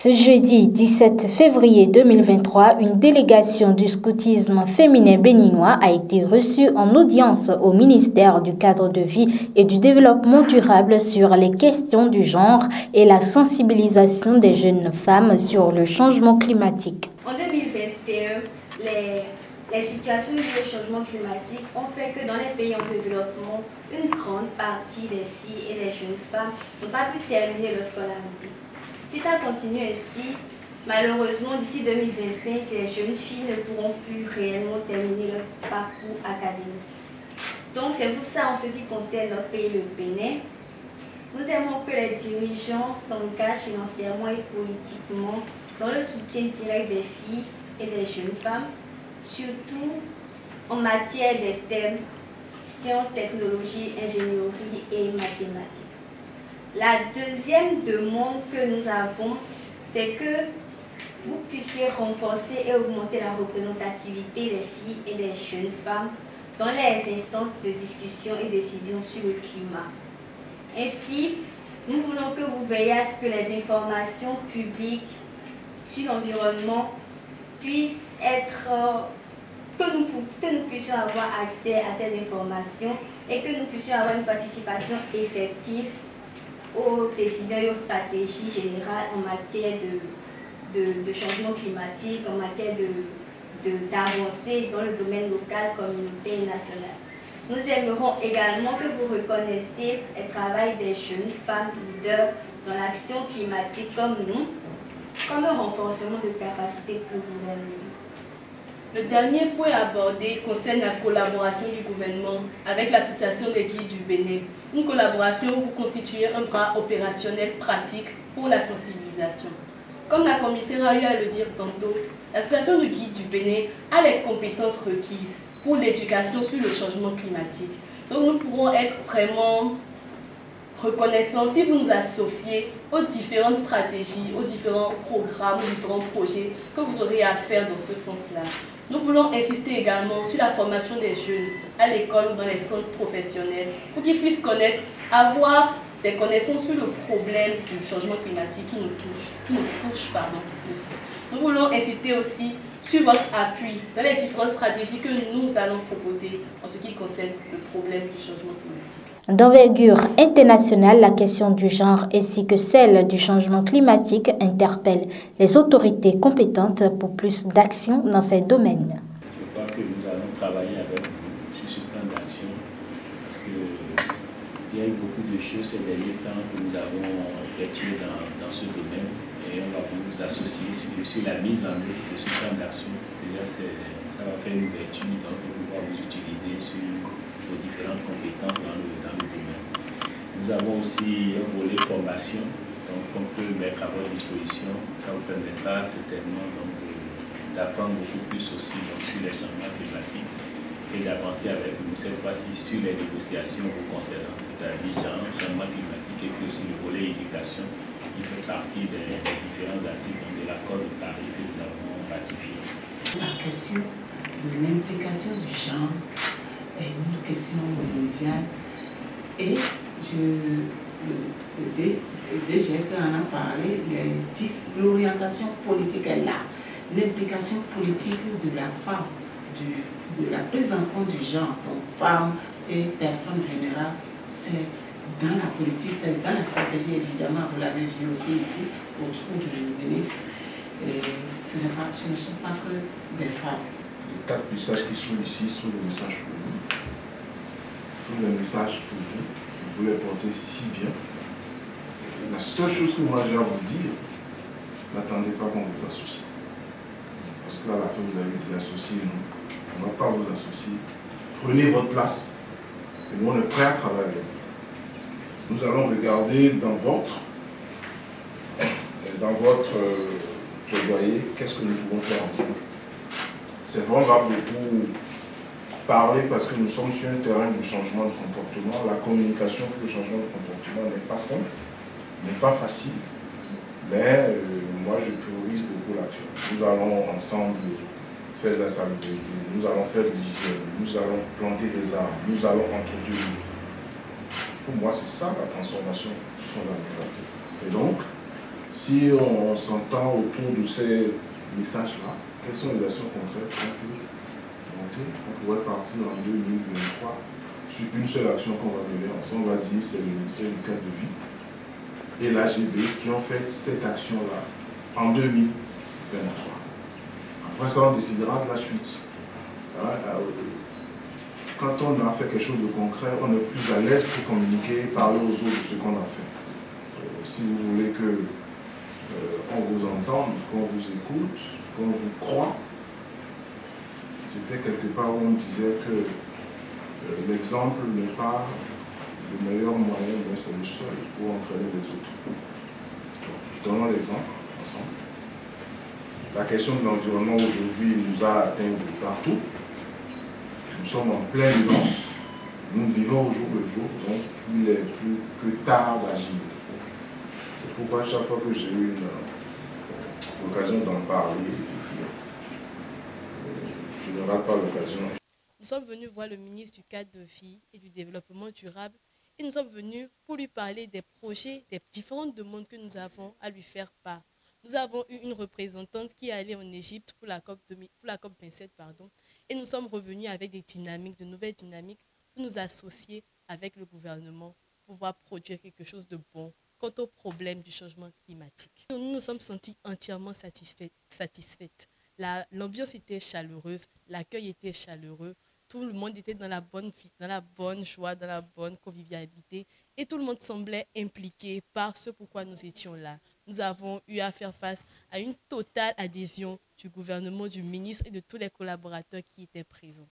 Ce jeudi 17 février 2023, une délégation du scoutisme féminin béninois a été reçue en audience au ministère du Cadre de vie et du Développement durable sur les questions du genre et la sensibilisation des jeunes femmes sur le changement climatique. En 2021, les situations liées au changement climatique ont fait que dans les pays en développement, une grande partie des filles et des jeunes femmes n'ont pas pu terminer leur scolarité. Si ça continue ainsi, malheureusement, d'ici 2025, les jeunes filles ne pourront plus réellement terminer leur parcours académique. Donc c'est pour ça, en ce qui concerne notre pays, le Bénin, nous aimons que les dirigeants s'engagent financièrement et politiquement dans le soutien direct des filles et des jeunes femmes, surtout en matière des STEM, sciences, technologies, ingénierie et mathématiques. La deuxième demande que nous avons, c'est que vous puissiez renforcer et augmenter la représentativité des filles et des jeunes femmes dans les instances de discussion et décision sur le climat. Ainsi, nous voulons que vous veillez à ce que les informations publiques sur l'environnement puissent être, que nous puissions avoir accès à ces informations et que nous puissions avoir une participation effective aux décisions et aux stratégies générales en matière de changement climatique, en matière d'avancée dans le domaine local, communautaire et national. Nous aimerions également que vous reconnaissiez le travail des jeunes femmes leaders dans l'action climatique comme nous, comme un renforcement de capacité pour gouverner. Le dernier point abordé concerne la collaboration du gouvernement avec l'Association des guides du Bénin. Une collaboration où vous constituez un bras opérationnel pratique pour la sensibilisation. Comme la commissaire a eu à le dire tantôt, l'Association de guides du Bénin a les compétences requises pour l'éducation sur le changement climatique. Donc nous pourrons être vraiment reconnaissants si vous nous associez aux différentes stratégies, aux différents programmes, aux différents projets que vous aurez à faire dans ce sens-là. Nous voulons insister également sur la formation des jeunes à l'école ou dans les centres professionnels pour qu'ils puissent connaître, avoir des connaissances sur le problème du changement climatique qui nous touche tous. Nous voulons insister aussi sur votre appui dans les différentes stratégies que nous allons proposer en ce qui concerne le problème du changement climatique. D'envergure internationale, la question du genre ainsi que celle du changement climatique interpelle les autorités compétentes pour plus d'actions dans ces domaines. Je crois que nous allons travailler avec vous sur ce plan d'action parce qu'il y a eu beaucoup de choses ces derniers temps que nous avons effectuées dans ce domaine et on va vous associer sur la mise en œuvre de ce plan d'action. Déjà, ça va faire une ouverture, donc on va vous utiliser sur nos différentes compétences dans le domaine. Nous avons aussi un volet formation qu'on peut mettre à votre disposition. Ça vous permettra certainement d'apprendre beaucoup plus aussi sur les changements climatiques et d'avancer avec nous cette fois-ci sur les négociations vous concernant, c'est-à-dire changement climatique et puis aussi le volet éducation qui fait partie des différents articles de l'accord de Paris que nous avons ratifié. La question de l'implication du genre est une question mondiale et le DG en a parlé, l'orientation politique est là. L'implication politique de la femme, de la prise en compte du genre, donc femme et personne générale, c'est dans la politique, c'est dans la stratégie évidemment, vous l'avez vu aussi ici, autour du ministre. Ce ne sont pas que des femmes. Les 4 messages qui sont ici sont des messages pour nous. Sont des messages pour vous. Vous les portez si bien. La seule chose que moi j'ai à vous dire, n'attendez pas qu'on vous associe. Parce qu'à la fin, vous avez été associés, non. On ne va pas vous associer. Prenez votre place. Et nous, on est prêts à travailler avec vous. Nous allons regarder dans votre plaidoyer, qu'est-ce que nous pouvons faire ensemble. C'est vrai, on va beaucoup parler parce que nous sommes sur un terrain du changement de comportement. La communication pour le changement de comportement n'est pas simple, n'est pas facile, mais moi je priorise beaucoup l'action. Nous allons ensemble faire de la salubrité, nous allons faire de l'hygiène, nous allons planter des arbres, nous allons introduire. Pour moi, c'est ça la transformation fondamentale. Et donc, Si on s'entend autour de ces messages-là, quelles sont les actions concrètes qu'on peut monter? On pourrait partir en 2023 sur une seule action qu'on va mener ensemble. On va dire c'est le ministère du cadre de vie et l'AGB qui ont fait cette action-là en 2023. Après ça, on décidera de la suite. Quand on a fait quelque chose de concret, on est plus à l'aise pour communiquer et parler aux autres de ce qu'on a fait. Si vous voulez que on vous entende, qu'on vous écoute, qu'on vous croit, c'était quelque part où on disait que l'exemple n'est pas le meilleur moyen, mais c'est le seul pour entraîner les autres. Donnons l'exemple ensemble. La question de l'environnement aujourd'hui nous a atteint de partout. Nous sommes en plein dedans. Nous vivons au jour le jour, donc il est plus que tard d'agir. C'est pourquoi chaque fois que j'ai eu l'occasion d'en parler, je ne rate pas l'occasion. Nous sommes venus voir le ministre du cadre de vie et du développement durable et nous sommes venus pour lui parler des projets, des différentes demandes que nous avons à lui faire part. Nous avons eu une représentante qui est allée en Égypte pour la COP 27, et nous sommes revenus avec des dynamiques, de nouvelles dynamiques pour nous associer avec le gouvernement pour pouvoir produire quelque chose de bon quant au problème du changement climatique. Nous nous sommes sentis entièrement satisfaites. L'ambiance était chaleureuse, l'accueil était chaleureux, tout le monde était dans la bonne joie, dans la bonne convivialité et tout le monde semblait impliqué par ce pourquoi nous étions là. Nous avons eu à faire face à une totale adhésion du gouvernement, du ministre et de tous les collaborateurs qui étaient présents.